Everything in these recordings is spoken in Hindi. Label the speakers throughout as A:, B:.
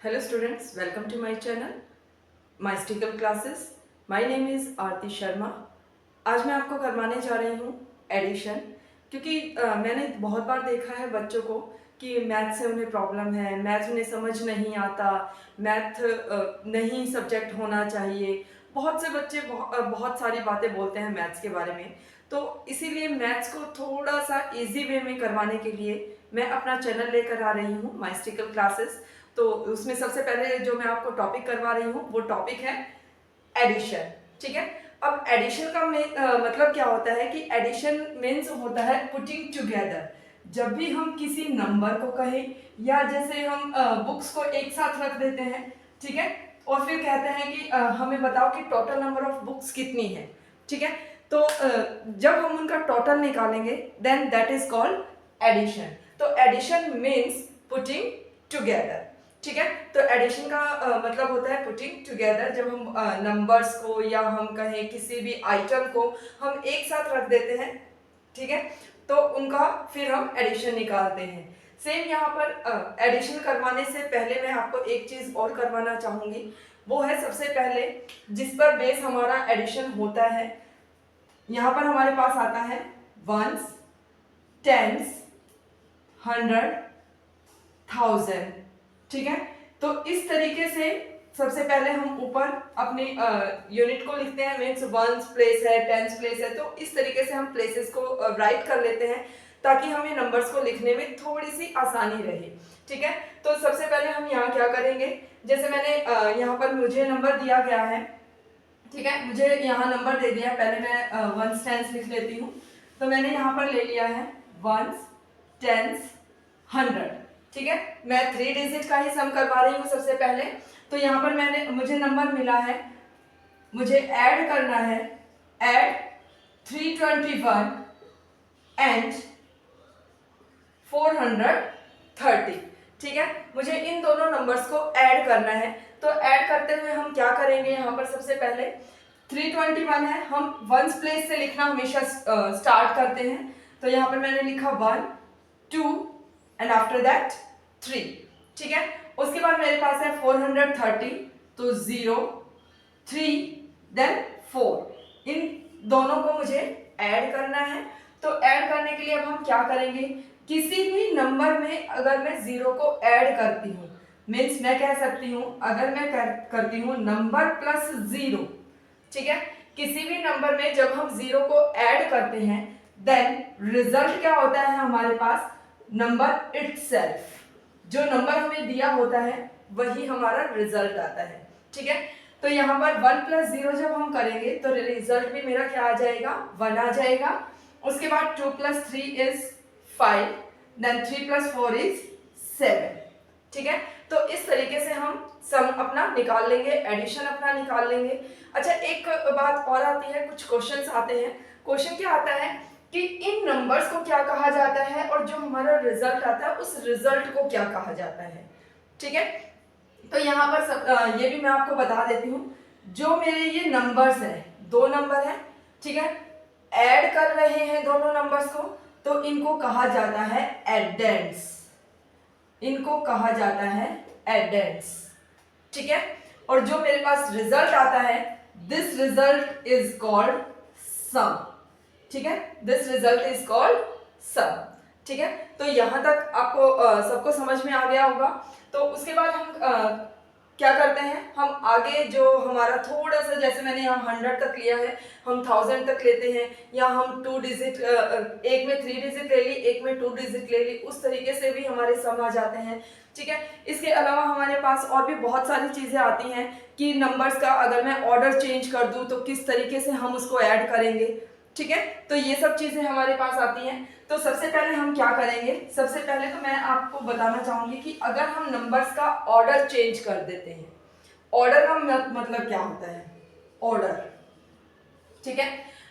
A: Hello students, welcome to my channel, Mystical Classes. My name is आरती शर्मा. आज मैं आपको करवाने जा रही हूँ एडिशन, क्योंकि मैंने बहुत बार देखा है बच्चों को कि मैथ से उन्हें प्रॉब्लम है, मैथ उन्हें समझ नहीं आता, मैथ नहीं सब्जेक्ट होना चाहिए. बहुत से बच्चे बहुत सारी बातें बोलते हैं मैथ्स के बारे में. तो इसीलिए मैथ्स को थोड़ा सा इजी वे में करवाने के लिए मैं अपना चैनल लेकर आ रही हूँ माइस्टिकल क्लासेस. तो उसमें सबसे पहले जो मैं आपको टॉपिक करवा रही हूँ वो टॉपिक है एडिशन. ठीक है. अब एडिशन का मतलब क्या होता है कि एडिशन मीन्स होता है पुटिंग टुगेदर. जब भी हम किसी नंबर को कहें या जैसे हम बुक्स को एक साथ रख देते हैं, ठीक है, और फिर कहते हैं कि हमें बताओ कि टोटल नंबर ऑफ बुक्स कितनी है. ठीक है. तो जब हम उनका टोटल निकालेंगे then that is called addition. तो एडिशन मीन्स पुटिंग टुगेदर. ठीक है. तो एडिशन का मतलब होता है पुटिंग टुगेदर. जब हम नंबर्स को या हम कहें किसी भी आइटम को हम एक साथ रख देते हैं, ठीक है, तो उनका फिर हम एडिशन निकालते हैं. सेम यहाँ पर एडिशन करवाने से पहले मैं आपको एक चीज और करवाना चाहूंगी. वो है सबसे पहले जिस पर बेस हमारा एडिशन होता है. यहाँ पर हमारे पास आता है वंस, टेंस, 100, 1000. ठीक है. तो इस तरीके से सबसे पहले हम ऊपर अपनी यूनिट को लिखते हैं. मीन्स वंस प्लेस है, टेंस प्लेस है, तो इस तरीके से हम प्लेसेस को राइट कर लेते हैं ताकि हमें नंबर्स को लिखने में थोड़ी सी आसानी रहे. ठीक है. तो सबसे पहले हम यहाँ क्या करेंगे, जैसे मैंने यहाँ पर मुझे नंबर दिया गया है, ठीक है, मुझे यहाँ नंबर दे दिया. पहले मैं वंस टेंस लिख लेती हूँ. तो मैंने यहाँ पर ले लिया है वंस, टेंस, 100. ठीक है. मैं 3 डिजिट का ही सम करवा रही हूँ सबसे पहले. तो यहाँ पर मुझे नंबर मिला है, मुझे ऐड करना है. Add 321 and 430. ठीक है. मुझे इन दोनों नंबर्स को ऐड करना है. तो ऐड करते हुए हम क्या करेंगे, यहाँ पर सबसे पहले 321 है, हम वंस प्लेस से लिखना हमेशा स्टार्ट करते हैं. तो यहाँ पर मैंने लिखा 1, 2 एंड आफ्टर दैट 3. ठीक है. उसके बाद मेरे पास है 430. तो 0, 3 देन 4. इन दोनों को मुझे ऐड करना है. तो ऐड करने के लिए अब हम क्या करेंगे, किसी भी नंबर में अगर मैं 0 को ऐड करती हूँ, मीन्स मैं कह सकती हूँ अगर मैं करती हूँ नंबर प्लस 0. ठीक है. किसी भी नंबर में जब हम 0 को ऐड करते हैं देन रिजल्ट क्या होता है हमारे पास, नंबर इटसेल्फ. जो नंबर हमें दिया होता है वही हमारा रिजल्ट आता है. ठीक है. तो यहाँ पर 1 प्लस 0 जब हम करेंगे तो रिजल्ट भी मेरा क्या आ जाएगा, 1 आ जाएगा. उसके बाद 2 plus 3 is 5, then 3 plus 4 is 7. ठीक है. तो इस तरीके से हम सम अपना निकाल लेंगे, एडिशन अपना निकाल लेंगे. अच्छा, एक बात और आती है, कुछ क्वेश्चंस आते हैं. क्वेश्चन क्या आता है कि इन नंबर्स को क्या कहा जाता है और जो हमारा रिजल्ट आता है उस रिजल्ट को क्या कहा जाता है. ठीक है. तो यहाँ पर ये भी मैं आपको बता देती हूँ. जो मेरे ये नंबर्स हैं, 2 नंबर हैं, ठीक है, ऐड कर रहे हैं दोनों नंबर्स को, तो इनको कहा जाता है एडेंड्स. इनको कहा जाता है एडेंड्स. ठीक है. और जो मेरे पास रिजल्ट आता है, दिस रिजल्ट इज कॉल्ड सम. ठीक है. दिस रिजल्ट इज कॉल्ड सम. ठीक है. तो यहां तक आपको सबको समझ में आ गया होगा. तो उसके बाद हम क्या करते हैं, हम आगे जो हमारा थोड़ा सा, जैसे मैंने यहाँ 100 तक लिया है, हम 1000 तक लेते हैं, या हम 2 डिजिट, एक में 3 डिजिट ले ली, एक में 2 डिजिट ले ली, उस तरीके से भी हमारे सम आ जाते हैं. ठीक है. इसके अलावा हमारे पास और भी बहुत सारी चीजें आती हैं कि नंबर्स का अगर मैं ऑर्डर चेंज कर दूं तो किस तरीके से हम उसको ऐड करेंगे. ठीक है. तो ये सब चीजें हमारे पास आती हैं. तो सबसे पहले हम क्या करेंगे, सबसे पहले तो मैं आपको बताना चाहूंगी कि अगर हम नंबर्स का ऑर्डर चेंज कर देते हैं, ऑर्डर का मतलब क्या होता है, ऑर्डर. ठीक है.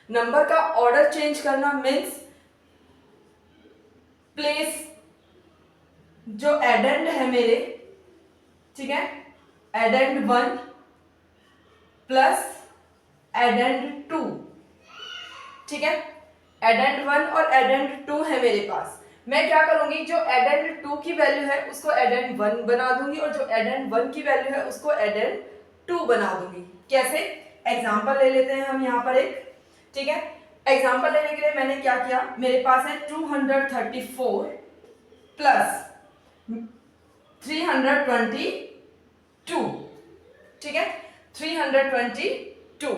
A: नंबर का ऑर्डर चेंज करना मीन्स प्लेस जो एडेंड है मेरे, ठीक है, एडेंड 1 प्लस एडेंड 2. ठीक है. एडेंड 1 और एडेंड 2 है मेरे पास. मैं क्या करूंगी, जो एडेंड 2 की वैल्यू है उसको एडेंड 1 बना दूंगी और जो एडेंड 1 की वैल्यू है उसको एडेंड 2 बना दूंगी। कैसे? एग्जांपल ले लेते हैं हम यहाँ पर एक, ठीक है। एग्जांपल लेने के लिए मैंने क्या किया, मेरे पास है 234 प्लस 322, ठीक है, 322,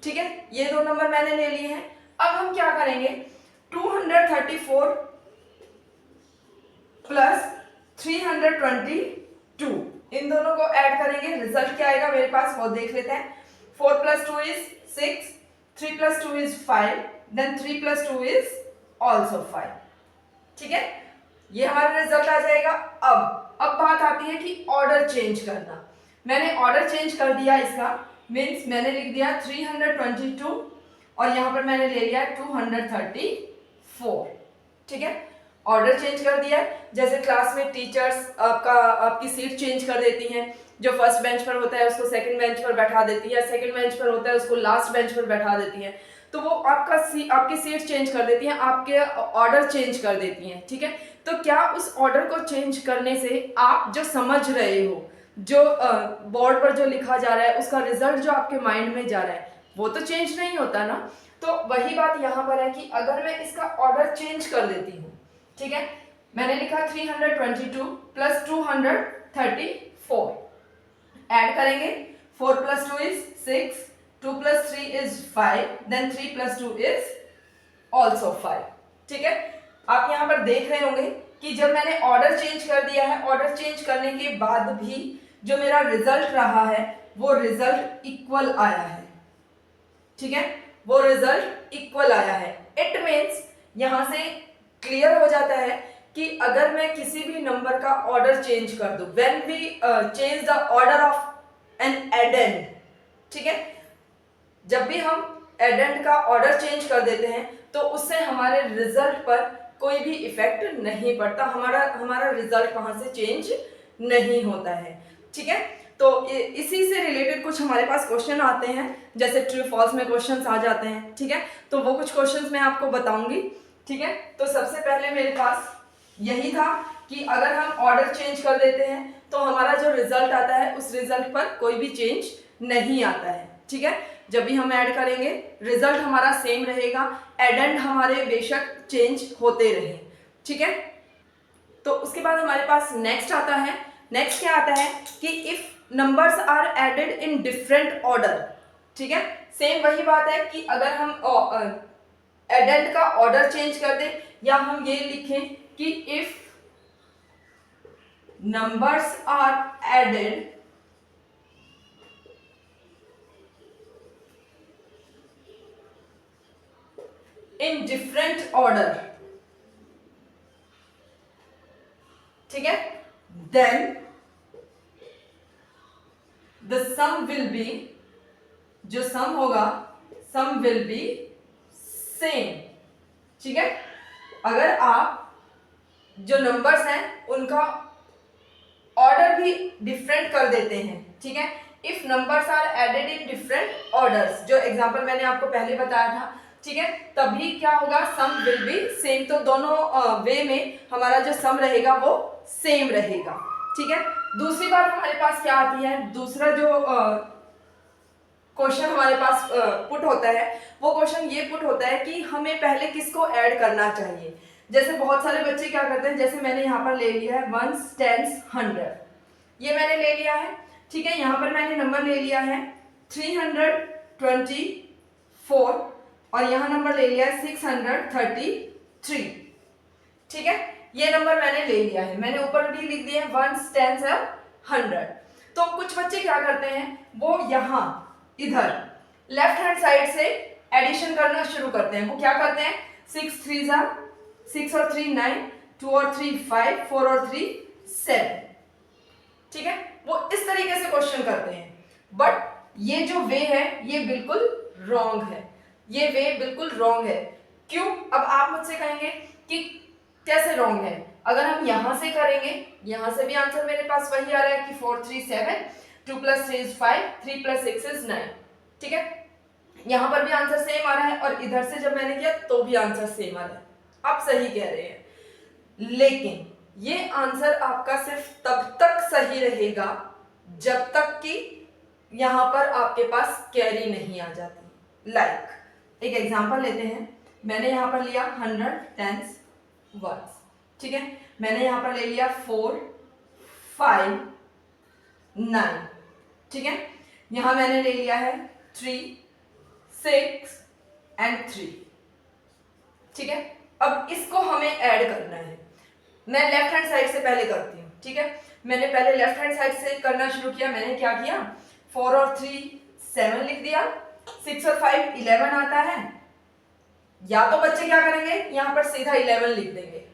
A: ठीक है, ये दो नंबर मैंने ले लिए हैं। अब हम क्या करेंगे, 234 प्लस 322 इन दोनों को ऐड करेंगे, रिजल्ट क्या आएगा मेरे पास वो देख लेते हैं। 4 + 2 = 6, 3 + 2 = 5, देन 3 + 2 = also 5, ठीक है, ये हमारा रिजल्ट आ जाएगा। अब बात आती है कि ऑर्डर चेंज करना। मैंने ऑर्डर चेंज कर दिया इसका, मीन्स मैंने लिख दिया 322 और यहाँ पर मैंने ले लिया 234, ठीक है, ऑर्डर चेंज कर दिया। जैसे क्लास में टीचर्स आपकी सीट चेंज कर देती हैं, जो फर्स्ट बेंच पर होता है उसको सेकंड बेंच पर बैठा देती है, सेकंड बेंच पर होता है उसको लास्ट बेंच पर बैठा देती हैं, तो वो आपकी सीट चेंज कर देती हैं, आपके ऑर्डर चेंज कर देती हैं, ठीक है। तो क्या उस ऑर्डर को चेंज करने से आप जो समझ रहे हो, जो बोर्ड पर जो लिखा जा रहा है उसका रिजल्ट जो आपके माइंड में जा रहा है वो तो चेंज नहीं होता ना। तो वही बात यहाँ पर है कि अगर मैं इसका ऑर्डर चेंज कर देती हूँ, ठीक है, मैंने लिखा 322 प्लस 234, ऐड करेंगे, 4 + 2 = 6, 2 + 3 = 5, देन 3 + 2 = also 5, ठीक है। आप यहाँ पर देख रहे होंगे कि जब मैंने ऑर्डर चेंज कर दिया है, ऑर्डर चेंज करने के बाद भी जो मेरा रिजल्ट रहा है वो रिजल्ट इक्वल आया है, ठीक है, वो रिजल्ट इक्वल आया है। इट मीन्स यहाँ से क्लियर हो जाता है कि अगर मैं किसी भी नंबर का ऑर्डर चेंज कर दूं, when we change the order of an addend, ठीक है, जब भी हम एडेंड का ऑर्डर चेंज कर देते हैं तो उससे हमारे रिजल्ट पर कोई भी इफेक्ट नहीं पड़ता, हमारा रिजल्ट वहां से चेंज नहीं होता है, ठीक है। तो इसी से रिलेटेड कुछ हमारे पास क्वेश्चन आते हैं, जैसे ट्रू फॉल्स में क्वेश्चंस आ जाते हैं, ठीक है, तो वो कुछ क्वेश्चंस मैं आपको बताऊंगी, ठीक है। तो सबसे पहले मेरे पास यही था कि अगर हम ऑर्डर चेंज कर देते हैं तो हमारा जो रिजल्ट आता है उस रिजल्ट पर कोई भी चेंज नहीं आता है, ठीक है। जब भी हम ऐड करेंगे रिजल्ट हमारा सेम रहेगा, एडेंड हमारे बेशक चेंज होते रहे, ठीक है। तो उसके बाद हमारे पास नेक्स्ट आता है, नेक्स्ट क्या आता है कि if numbers are added in different order, ठीक है, सेम वही बात है कि अगर हम एडेंड का ऑर्डर चेंज कर दें या हम ये लिखें कि if numbers are added in different order, ठीक है, then the sum will be, जो सम होगा सम विल बी सेम, ठीक है। अगर आप जो नंबर्स हैं उनका ऑर्डर भी डिफरेंट कर देते हैं, ठीक है, if numbers are added in different orders, जो एग्जांपल मैंने आपको पहले बताया था, ठीक है, तभी क्या होगा, सम विल बी सेम, तो दोनों वे में हमारा जो सम रहेगा वो सेम रहेगा, ठीक है। दूसरी बात हमारे पास क्या आती है, दूसरा जो क्वेश्चन हमारे पास पुट होता है वो क्वेश्चन ये पुट होता है कि हमें पहले किसको ऐड करना चाहिए। जैसे बहुत सारे बच्चे क्या करते हैं, जैसे मैंने यहाँ पर ले लिया है 1s 10s 100, ये मैंने ले लिया है, ठीक है, यहाँ पर मैंने नंबर ले लिया है 324 और यहाँ नंबर ले लिया है 633, ठीक है, ये नंबर मैंने ले लिया है, मैंने ऊपर भी लिख दिया है 1s 10s 100। तो कुछ बच्चे क्या करते हैं, वो यहाँ इधर लेफ्ट हैंड साइड से एडिशन करना शुरू करते हैं। वो क्या करते हैं, 6 3 6 और 3 9, 2 और 3 5, 4 और 3 7, ठीक है, वो इस तरीके से क्वेश्चन करते हैं। बट ये जो वे है ये बिल्कुल रॉन्ग है, ये वे बिल्कुल रॉन्ग है। क्यों? अब आप मुझसे कहेंगे कि कैसे रॉन्ग है, अगर हम यहां से करेंगे, यहां से भी आंसर मेरे पास वही आ रहा है कि 4 3 7, 2 + 3 = 5, 3 + 6 = 9, ठीक है, यहां पर भी आंसर सेम आ रहा है और इधर से जब मैंने किया तो भी आंसर सेम आ रहा है। आप सही कह रहे हैं, लेकिन ये आंसर आपका सिर्फ तब तक सही रहेगा जब तक कि यहां पर आपके पास कैरी नहीं आ जाती। एक एग्जांपल लेते हैं। मैंने यहां पर लिया 100 टेंस वंस, ठीक है। मैंने यहां पर ले लिया 4 5 9, ठीक है। यहां मैंने ले लिया है 3 6 एंड 3, ठीक है। अब इसको हमें ऐड करना है। मैं लेफ्ट हैंड साइड से पहले करती हूँ, ठीक है। मैंने पहले लेफ्ट हैंड साइड से करना शुरू किया। मैंने क्या किया, 4 और 3 7 लिख दिया, 6 और 5 11 आता है। या तो बच्चे क्या करेंगे, यहां पर सीधा 11 लिख देंगे,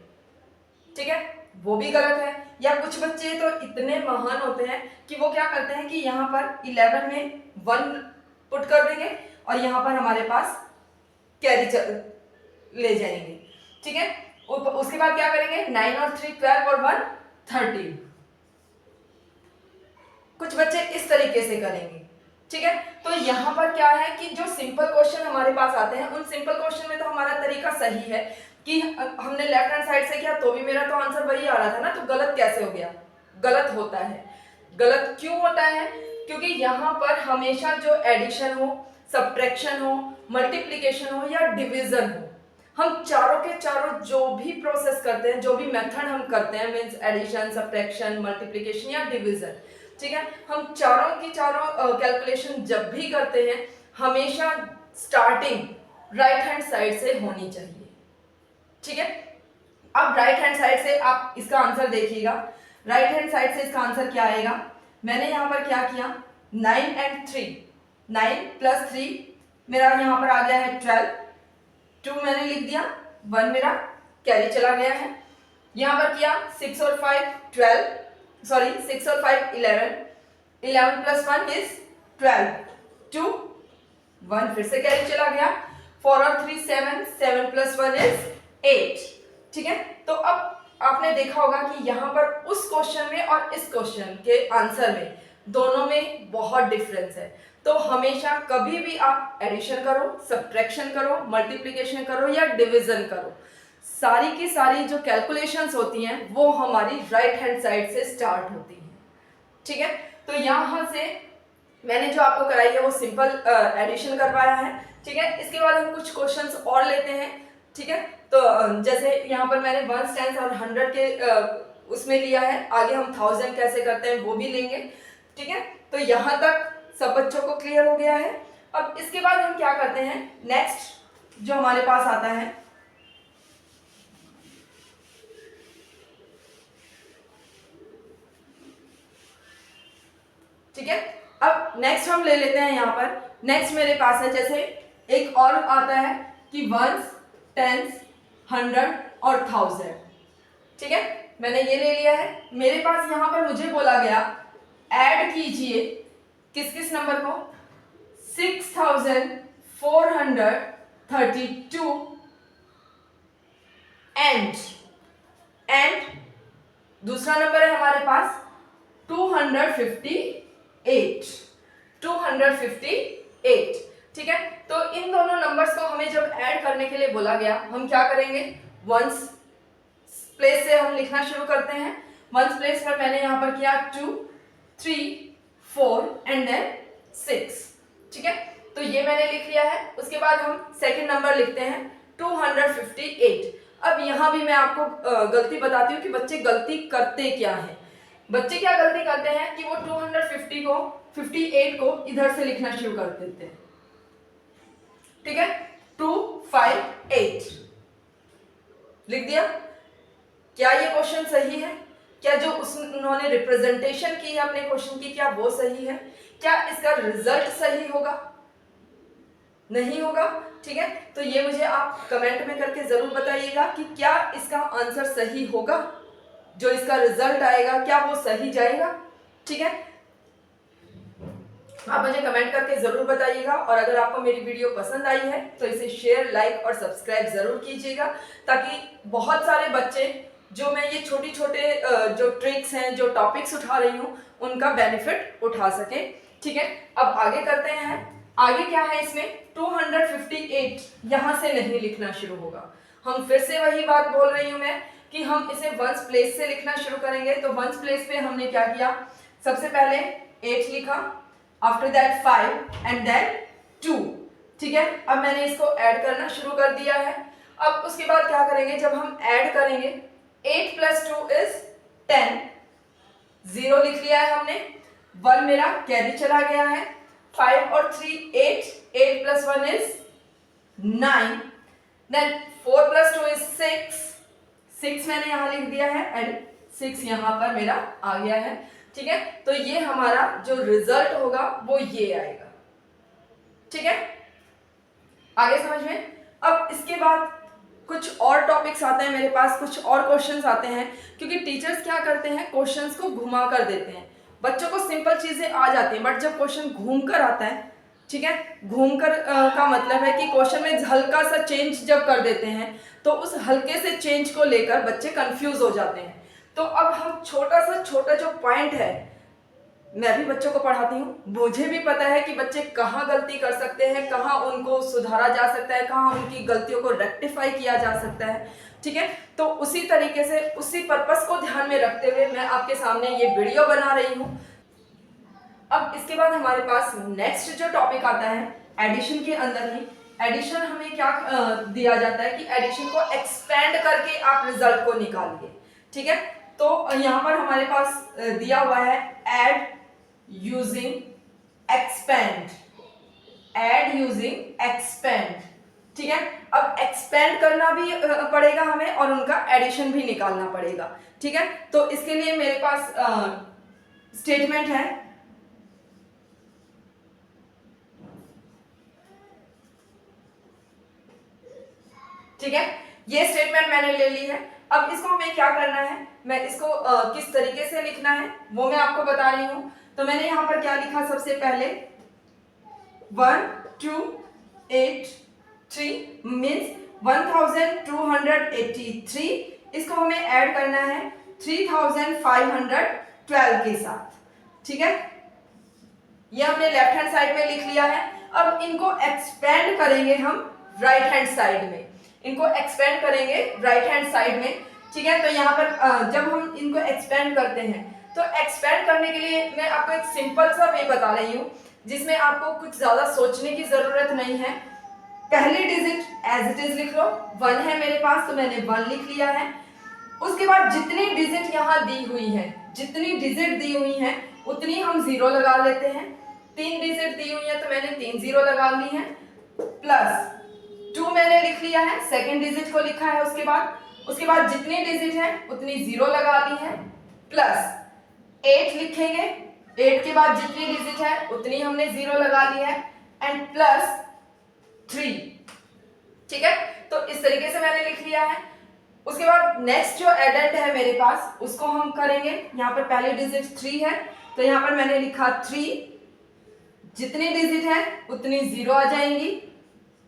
A: ठीक है, वो भी गलत है। या कुछ बच्चे तो इतने महान होते हैं कि वो क्या करते हैं कि यहां पर 11 में 1 पुट कर देंगे और यहां पर हमारे पास कैरी ले जाएंगे, ठीक है। उसके बाद क्या करेंगे, 9 और 3 12 और 1 13। कुछ बच्चे इस तरीके से करेंगे, ठीक है। तो यहां पर क्या है कि जो सिंपल क्वेश्चन हमारे पास आते हैं, उन सिंपल क्वेश्चन में तो हमारा तरीका सही है कि हमने लेफ्ट हैंड साइड से किया तो भी मेरा तो आंसर वही आ रहा था ना, तो गलत कैसे हो गया। गलत होता है। गलत क्यों होता है, क्योंकि यहां पर हमेशा जो एडिशन हो, सब्ट्रैक्शन हो, मल्टीप्लिकेशन हो या डिवीजन हो, हम चारों के चारों जो भी प्रोसेस करते हैं, जो भी मेथड हम करते हैं, मींस एडिशन, सब्ट्रैक्शन, मल्टीप्लिकेशन या डिवीजन, ठीक है, हम चारों की चारों कैलकुलेशन जब भी करते हैं हमेशा स्टार्टिंग राइट हैंड साइड से होनी चाहिए, ठीक है। अब राइट हैंड साइड से आप इसका आंसर देखिएगा। राइट हैंड साइड से इसका आंसर क्या आएगा। मैंने यहां पर क्या किया, 9 एंड 3, 9 प्लस 3 मेरा यहां पर आ गया है 12, 2 मैंने लिख दिया, 1 मेरा कैरी चला गया है। यहां पर किया 6 और 5 12, सॉरी 6 और 5 11, 11 प्लस 1 इज 12, 2 1 फिर से कैरी चला गया, 4 और 3 7, 7 प्लस 1 इज 8, ठीक है। तो अब आपने देखा होगा कि यहां पर उस क्वेश्चन में और इस क्वेश्चन के आंसर में दोनों में बहुत डिफरेंस है। तो हमेशा कभी भी आप एडिशन करो, सब्ट्रैक्शन करो, मल्टीप्लिकेशन करो या डिवीजन करो, सारी की सारी जो कैलकुलेशंस होती हैं वो हमारी राइट हैंड साइड से स्टार्ट होती हैं, ठीक है। तो यहां से मैंने जो आपको कराई है वो सिंपल एडिशन करवाया है, ठीक है। इसके बाद हम कुछ क्वेश्चंस और लेते हैं, ठीक है। तो जैसे यहाँ पर मैंने 1 टेंस और 100 के उसमें लिया है, आगे हम 1000 कैसे करते हैं वो भी लेंगे, ठीक है। तो यहाँ तक सब बच्चों को क्लियर हो गया है। अब इसके बाद हम क्या करते हैं, नेक्स्ट जो हमारे पास आता है, ठीक है। अब नेक्स्ट हम ले लेते हैं। यहाँ पर नेक्स्ट मेरे पास है, जैसे एक और आता है कि 1 10 100 और 1000, ठीक है। मैंने ये ले लिया है। मेरे पास यहाँ पर मुझे बोला गया ऐड कीजिए किस किस नंबर को, 6432 एंड दूसरा नंबर है हमारे पास 258, ठीक है। तो इन दोनों नंबर्स को हमें जब ऐड करने के लिए बोला गया, हम क्या करेंगे, वंस प्लेस से हम लिखना शुरू करते हैं। वंस प्लेस पर मैंने यहां पर किया 2 3 4 एंड देन 6, ठीक है। तो ये मैंने लिख लिया है। उसके बाद हम सेकंड नंबर लिखते हैं 258। अब यहां भी मैं आपको गलती बताती हूँ कि बच्चे गलती करते क्या है। बच्चे क्या गलती करते हैं कि वो 258 को इधर से लिखना शुरू कर देते हैं, ठीक है। 258 लिख दिया। क्या ये क्वेश्चन सही है? क्या जो उन्होंने रिप्रेजेंटेशन की है अपने क्वेश्चन की, क्या वो सही है? क्या इसका रिजल्ट सही होगा? नहीं होगा, ठीक है। तो ये मुझे आप कमेंट में करके जरूर बताइएगा कि क्या इसका आंसर सही होगा, जो इसका रिजल्ट आएगा क्या वो सही जाएगा, ठीक है। आप मुझे कमेंट करके जरूर बताइएगा। और अगर आपको मेरी वीडियो पसंद आई है तो इसे शेयर, लाइक और सब्सक्राइब जरूर कीजिएगा, ताकि बहुत सारे बच्चे जो मैं ये छोटे छोटे जो ट्रिक्स हैं, जो टॉपिक्स उठा रही हूँ, उनका बेनिफिट उठा सके, ठीक है। अब आगे करते हैं। आगे क्या है इसमें, 258 यहां से नहीं लिखना शुरू होगा। हम फिर से वही बात बोल रही हूं मैं कि हम इसे वंस प्लेस से लिखना शुरू करेंगे। तो वंस प्लेस पे हमने क्या किया, सबसे पहले 8 लिखा, आफ्टर दैट 5 एंड देन 2। ठीक है, अब मैंने इसको ऐड करना शुरू कर दिया है। अब उसके बाद क्या करेंगे, जब हम ऐड करेंगे 8 + 2 = 10, 0 लिख लिया है हमने, 1 मेरा कैरी चला गया है, 5 और 3 8, 8 + 1 = 9, देन 4 + 2 = 6, 6 मैंने यहां लिख दिया है एंड 6 यहां पर मेरा आ गया है। ठीक है, तो ये हमारा जो रिजल्ट होगा वो ये आएगा। ठीक है, आगे समझ में। अब इसके बाद कुछ और टॉपिक्स आते हैं मेरे पास, कुछ और क्वेश्चंस आते हैं, क्योंकि टीचर्स क्या करते हैं, क्वेश्चंस को घुमा कर देते हैं। बच्चों को सिंपल चीजें आ जाती हैं, बट जब क्वेश्चन घूम कर आता है, ठीक है, घूमकर का मतलब है कि क्वेश्चन में हल्का सा चेंज जब कर देते हैं तो उस हल्के से चेंज को लेकर बच्चे कंफ्यूज हो जाते हैं। तो अब हम छोटा जो पॉइंट है, मैं भी बच्चों को पढ़ाती हूँ, मुझे भी पता है कि बच्चे कहाँ गलती कर सकते हैं, कहाँ उनको सुधारा जा सकता है, कहाँ उनकी गलतियों को रेक्टिफाई किया जा सकता है। ठीक है, तो उसी तरीके से उसी पर्पस को ध्यान में रखते हुए मैं आपके सामने ये वीडियो बना रही हूँ। अब इसके बाद हमारे पास नेक्स्ट जो टॉपिक आता है एडिशन के अंदर ही, एडिशन हमें क्या दिया जाता है कि एडिशन को एक्सपेंड करके आप रिजल्ट को निकालिए। ठीक है, तो यहाँ पर हमारे पास दिया हुआ है add using expand, add using expand. ठीक है, अब एक्सपेंड करना भी पड़ेगा हमें और उनका एडिशन भी निकालना पड़ेगा। ठीक है, तो इसके लिए मेरे पास स्टेटमेंट है, ठीक है, ये स्टेटमेंट मैंने ले ली है। अब इसको हमें क्या करना है, मैं इसको किस तरीके से लिखना है वो मैं आपको बता रही हूं। तो मैंने यहां पर क्या लिखा, सबसे पहले 1 2 8 3 मीन्स 1283, इसको हमें ऐड करना है 3512 के साथ। ठीक है, ये हमने लेफ्ट हैंड साइड में लिख लिया है। अब इनको एक्सपेंड करेंगे हम राइट हैंड साइड में, इनको एक्सपेंड करेंगे राइट हैंड साइड में। ठीक है, तो यहाँ पर जब हम इनको एक्सपेंड करते हैं तो एक्सपेंड करने के लिए मैं आपको एक सिंपल सा वे बता रही हूँ, जिसमें आपको कुछ ज्यादा सोचने की जरूरत नहीं है। पहली डिजिट एज इट इज लिख लो, 1 है मेरे पास तो मैंने 1 लिख लिया है। उसके बाद जितनी डिजिट यहाँ दी हुई है, जितनी डिजिट दी हुई है उतनी हम 0 लगा लेते हैं। 3 डिजिट दी हुई है तो मैंने 3 0 लगा ली है, प्लस 2 मैंने लिख लिया है, सेकेंड डिजिट को लिखा है। उसके बाद जितनी डिजिट है उतनी 0 लगा ली है, प्लस 8 लिखेंगे, 8 के बाद जितनी डिजिट है उतनी हमने 0 लगा ली है, एंड प्लस 3। ठीक है, तो इस तरीके से मैंने लिख लिया है। उसके बाद नेक्स्ट जो एडेंट है मेरे पास उसको हम करेंगे। यहाँ पर पहली डिजिट 3 है तो यहाँ पर मैंने लिखा 3, जितनी डिजिट है उतनी 0 आ जाएंगी,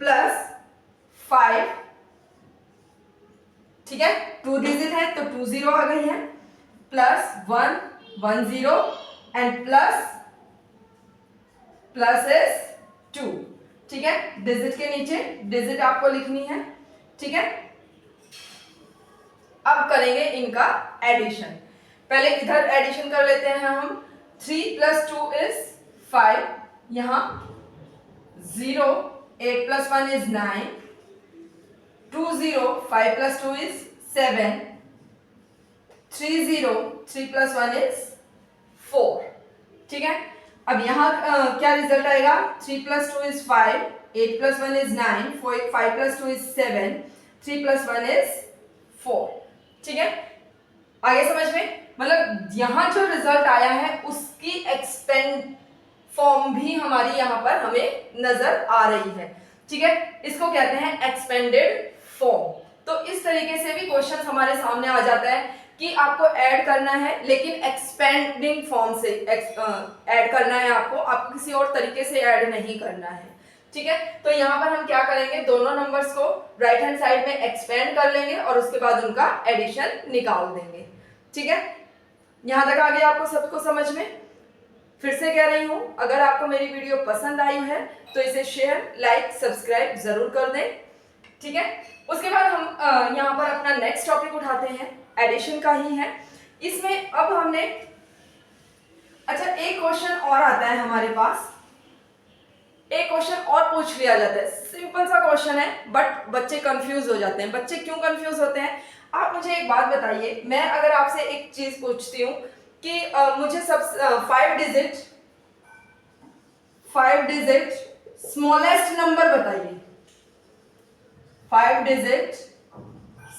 A: प्लस 5। ठीक है, 2 डिजिट है तो 2 0 आ गई है, प्लस 1 1 0 एंड प्लस इज 2। ठीक है, डिजिट के नीचे डिजिट आपको लिखनी है। ठीक है, अब करेंगे इनका एडिशन। पहले इधर एडिशन कर लेते हैं हम। 3 + 2 = 5, यहां 0, 8 + 1 = 9, 2 0, 5 + 2 = 7, 3 0, 3 + 1 = 4। ठीक है, अब यहाँ क्या रिजल्ट आएगा, 3 + 2 = 5, 8 + 1 = 9, 5 + 2 = 7, 3 + 1 = 4। ठीक है, आगे समझ में, मतलब यहाँ जो रिजल्ट आया है उसकी एक्सपेंड फॉर्म भी हमारी यहाँ पर हमें नजर आ रही है। ठीक है, इसको कहते हैं एक्सपेंडेड फॉर्म। तो इस तरीके से भी क्वेश्चन हमारे सामने आ जाता है कि आपको ऐड करना है लेकिन एक्सपेंडिंग फॉर्म से ऐड करना है, आपको किसी और तरीके से ऐड नहीं करना है। ठीक है, तो यहाँ पर हम क्या करेंगे, दोनों नंबर्स को राइट हैंड साइड में एक्सपेंड कर लेंगे और उसके बाद उनका एडिशन निकाल देंगे। ठीक है, यहाँ तक आ गया आपको सबको समझ में। फिर से कह रही हूँ, अगर आपको मेरी वीडियो पसंद आई है तो इसे शेयर, लाइक, सब्सक्राइब जरूर कर दें। ठीक है। उसके बाद हम यहाँ पर अपना नेक्स्ट टॉपिक उठाते हैं, एडिशन का ही है। इसमें अब हमने, अच्छा एक क्वेश्चन और आता है हमारे पास, एक क्वेश्चन और पूछ लिया जाता है, सिंपल सा क्वेश्चन है बट बच्चे कंफ्यूज हो जाते हैं। बच्चे क्यों कंफ्यूज होते हैं, आप मुझे एक बात बताइए, मैं अगर आपसे एक चीज पूछती हूँ कि मुझे सब 5 डिजिट स्मॉलेस्ट नंबर बताइए, 5 डिजिट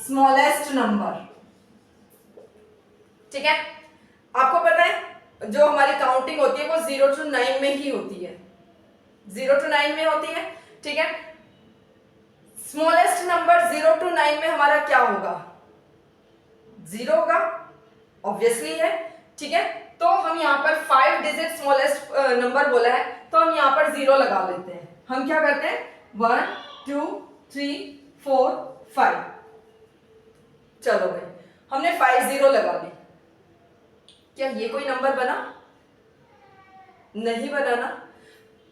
A: स्मॉलेस्ट नंबर, ठीक है। आपको पता है जो हमारी काउंटिंग होती है वो 0 to 9 में ही होती है, 0 to 9 में होती है, ठीक है। स्मॉलेस्ट नंबर 0 to 9 में हमारा क्या होगा, 0 होगा, ऑब्वियसली है, ठीक है। तो हम यहाँ पर 5 डिजिट स्मॉलेस्ट नंबर बोला है तो हम यहाँ पर 0 लगा लेते हैं। हम क्या करते हैं, 1 2 3 4 5, चलो भाई हमने 5 0 लगा ली। क्या ये कोई नंबर बना, नहीं बना ना।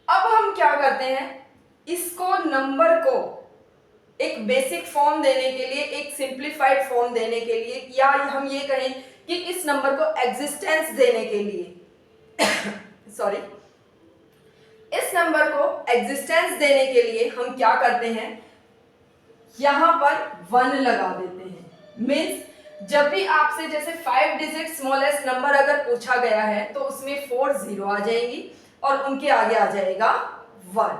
A: अब हम क्या करते हैं, इसको नंबर को एक बेसिक फॉर्म देने के लिए, एक सिंप्लीफाइड फॉर्म देने के लिए, या हम ये कहें कि इस नंबर को एग्जिस्टेंस देने के लिए सॉरी, इस नंबर को एग्जिस्टेंस देने के लिए हम क्या करते हैं, यहां पर 1 लगा देते हैं। मीन्स जब भी आपसे जैसे 5 डिजिट स्मॉलेस्ट नंबर अगर पूछा गया है तो उसमें 4 0 आ जाएंगी और उनके आगे आ जाएगा 1।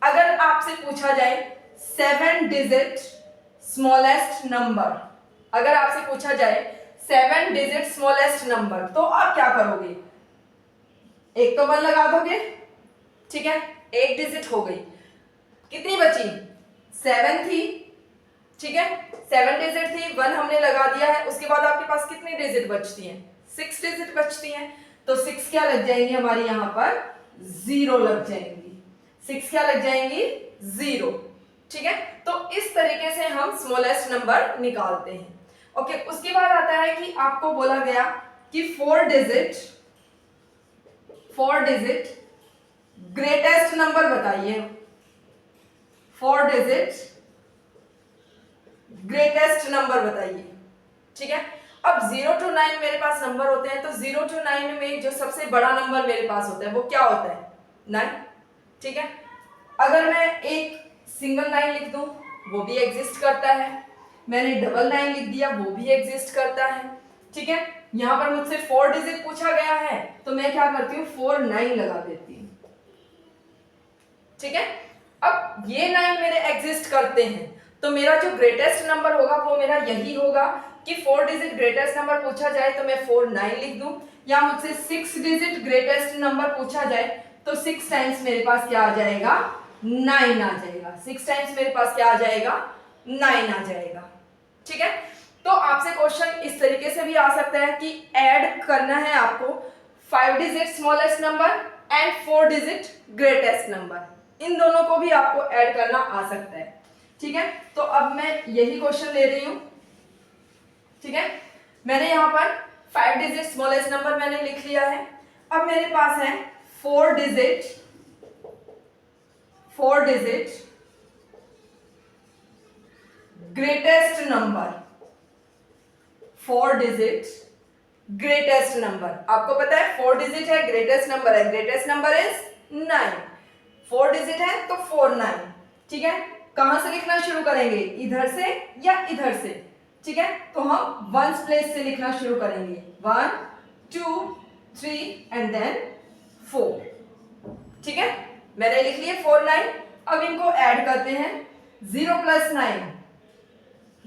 A: अगर आपसे पूछा जाए 7 डिजिट स्मॉलेस्ट नंबर, अगर आपसे पूछा जाए 7 डिजिट स्मॉलेस्ट नंबर, तो आप क्या करोगे, एक तो 1 लगा दोगे, ठीक है, एक डिजिट हो गई, कितनी बची, 7 थी, ठीक है, 7 डिजिट थी, 1 हमने लगा दिया है। उसके बाद आपके पास कितनी डिजिट बचती हैं, 6 डिजिट बचती हैं, तो 6 क्या लग जाएंगी हमारी यहाँ पर, 0 लग जाएंगी, 6 क्या लग जाएंगी, 0, ठीक है। तो इस तरीके से हम स्मॉलेस्ट नंबर निकालते हैं। ओके, उसके बाद आता है कि आपको बोला गया कि 4 डिजिट ग्रेटेस्ट नंबर बताइए, 4 डिजिट ग्रेटेस्ट नंबर बताइए, ठीक है। अब 0 to 9 मेरे पास नंबर होते हैं, तो 0 to 9 में जो सबसे बड़ा नंबर मेरे पास होता है वो क्या होता है, 9, ठीक है। अगर मैं एक सिंगल 9 लिख दूं वो भी एग्जिस्ट करता है, मैंने डबल 9 लिख दिया वो भी एग्जिस्ट करता है, ठीक है। यहां पर मुझसे 4 डिजिट पूछा गया है तो मैं क्या करती हूँ, 4 9 लगा देती हूँ, ठीक है। अब ये 9 मेरे एग्जिस्ट करते हैं तो मेरा जो ग्रेटेस्ट नंबर होगा वो मेरा यही होगा कि 4 डिजिट ग्रेटेस्ट नंबर पूछा जाए तो मैं 4 9 लिख दूं, या मुझसे 6 डिजिट ग्रेटेस्ट नंबर पूछा जाए तो 6 टाइम्स मेरे पास क्या आ जाएगा, 9 आ जाएगा, 6 टाइम्स मेरे पास क्या आ जाएगा, 9 आ जाएगा, ठीक है। तो आपसे क्वेश्चन इस तरीके से भी आ सकता है कि ऐड करना है आपको 5 digit smallest number and 4 digit greatest number, इन दोनों को भी आपको ऐड करना आ सकता है, ठीक है। तो अब मैं यही क्वेश्चन ले रही हूं, ठीक है। मैंने यहां पर 5 डिजिट स्मॉलेस्ट नंबर मैंने लिख लिया है। अब मेरे पास है 4 digit greatest number, 4 digit greatest number. आपको पता है 4 डिजिट है, ग्रेटेस्ट नंबर है, ग्रेटेस्ट नंबर इज 9, 4 डिजिट है तो 4 9, ठीक है। कहां से लिखना शुरू करेंगे, इधर से या इधर से, ठीक है। तो हम वंस प्लेस से लिखना शुरू करेंगे, 1 2 3 एंड देन 4, ठीक है। मैंने लिख लिए 4 9। अब इनको ऐड करते हैं, 0 + 9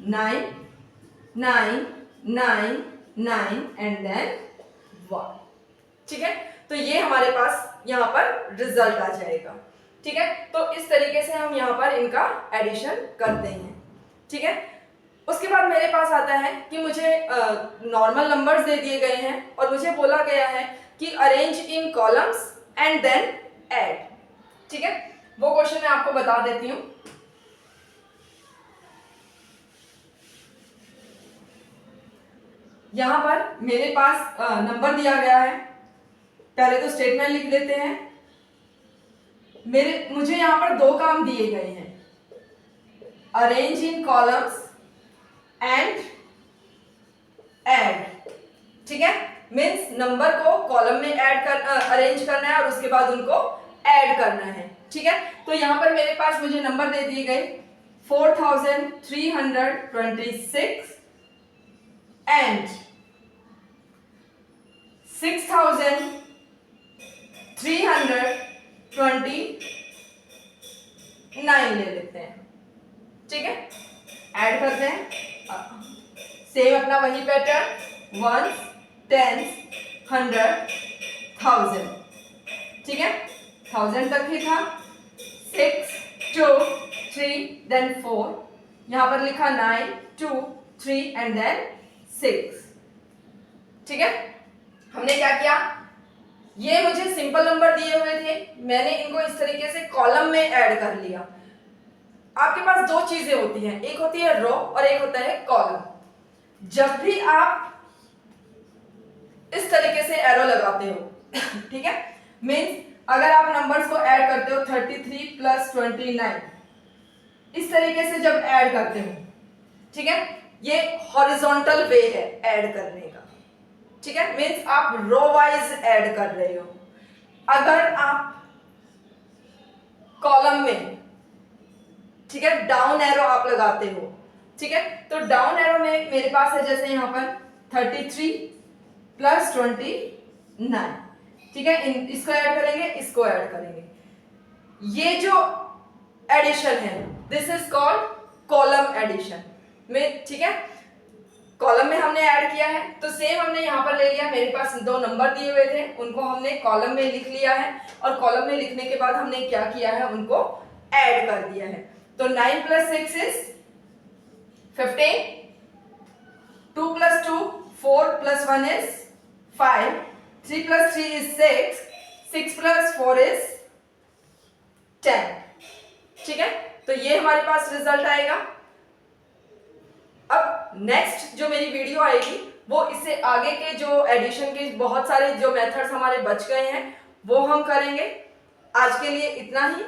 A: 9 9 9 9 एंड देन 1, ठीक है। तो ये हमारे पास यहाँ पर रिजल्ट आ जाएगा, ठीक है। तो इस तरीके से हम यहाँ पर इनका एडिशन करते हैं, ठीक है। उसके बाद मेरे पास आता है कि मुझे नॉर्मल नंबर्स दे दिए गए हैं और मुझे बोला गया है कि arrange in columns and then add, ठीक है। वो क्वेश्चन मैं आपको बता देती हूँ। यहां पर मेरे पास नंबर दिया गया है, पहले तो स्टेटमेंट लिख लेते हैं। मुझे यहां पर 2 काम दिए गए हैं, arrange in columns and add, ठीक है। मीन्स नंबर को कॉलम में अरेंज करना है और उसके बाद उनको ऐड करना है, ठीक है। तो यहां पर मेरे पास मुझे नंबर दे दिए गए 4326 एंड 6329 ले लेते हैं, ठीक है। ऐड करते हैं, सेम अपना वही पैटर्न, 1 10 100 1000, ठीक है। 1000 तक ही था। 6 2 3 देन 4, यहां पर लिखा 9 2 3 एंड देन 6, ठीक है। हमने क्या किया, ये मुझे सिंपल नंबर दिए हुए थे, मैंने इनको इस तरीके से कॉलम में ऐड कर लिया। आपके पास दो चीजें होती हैं, एक होती है रो और एक होता है कॉलम। जब भी आप इस तरीके से एरो लगाते हो ठीक है, मीन्स अगर आप नंबर्स को ऐड करते हो 33 प्लस 29, इस तरीके से जब ऐड करते हो, ठीक है, ये हॉरिजॉन्टल वे है ऐड करने का, ठीक है। मीन्स आप रो वाइज ऐड कर रहे हो। अगर आप कॉलम में, ठीक है, डाउन एरो आप लगाते हो, ठीक है, तो डाउन एरो में मेरे पास है जैसे यहां पर 33 प्लस 29, ठीक है, इसको ऐड करेंगे, इसको ऐड करेंगे, ये जो एडिशन है this is called column addition में, ठीक है। कॉलम में हमने ऐड किया है, तो सेम हमने यहाँ पर ले लिया, मेरे पास दो नंबर दिए हुए थे, उनको हमने कॉलम में लिख लिया है और कॉलम में लिखने के बाद हमने क्या किया है, उनको ऐड कर दिया है। तो 9 plus 6 is 15, 2 plus 2 4 plus 1 is 5, 3 plus 3 is 6, 6 plus 4 is 10, ठीक है। तो ये हमारे पास रिजल्ट आएगा। अब नेक्स्ट जो मेरी वीडियो आएगी वो इससे आगे के जो एडिशन के बहुत सारे जो मेथड्स हमारे बच गए हैं वो हम करेंगे। आज के लिए इतना ही।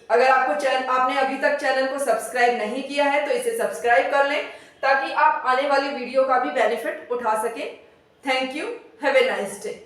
A: अगर आपने अभी तक चैनल को सब्सक्राइब नहीं किया है तो इसे सब्सक्राइब कर लें ताकि आप आने वाली वीडियो का भी बेनिफिट उठा सकें। Thank you, have a nice day.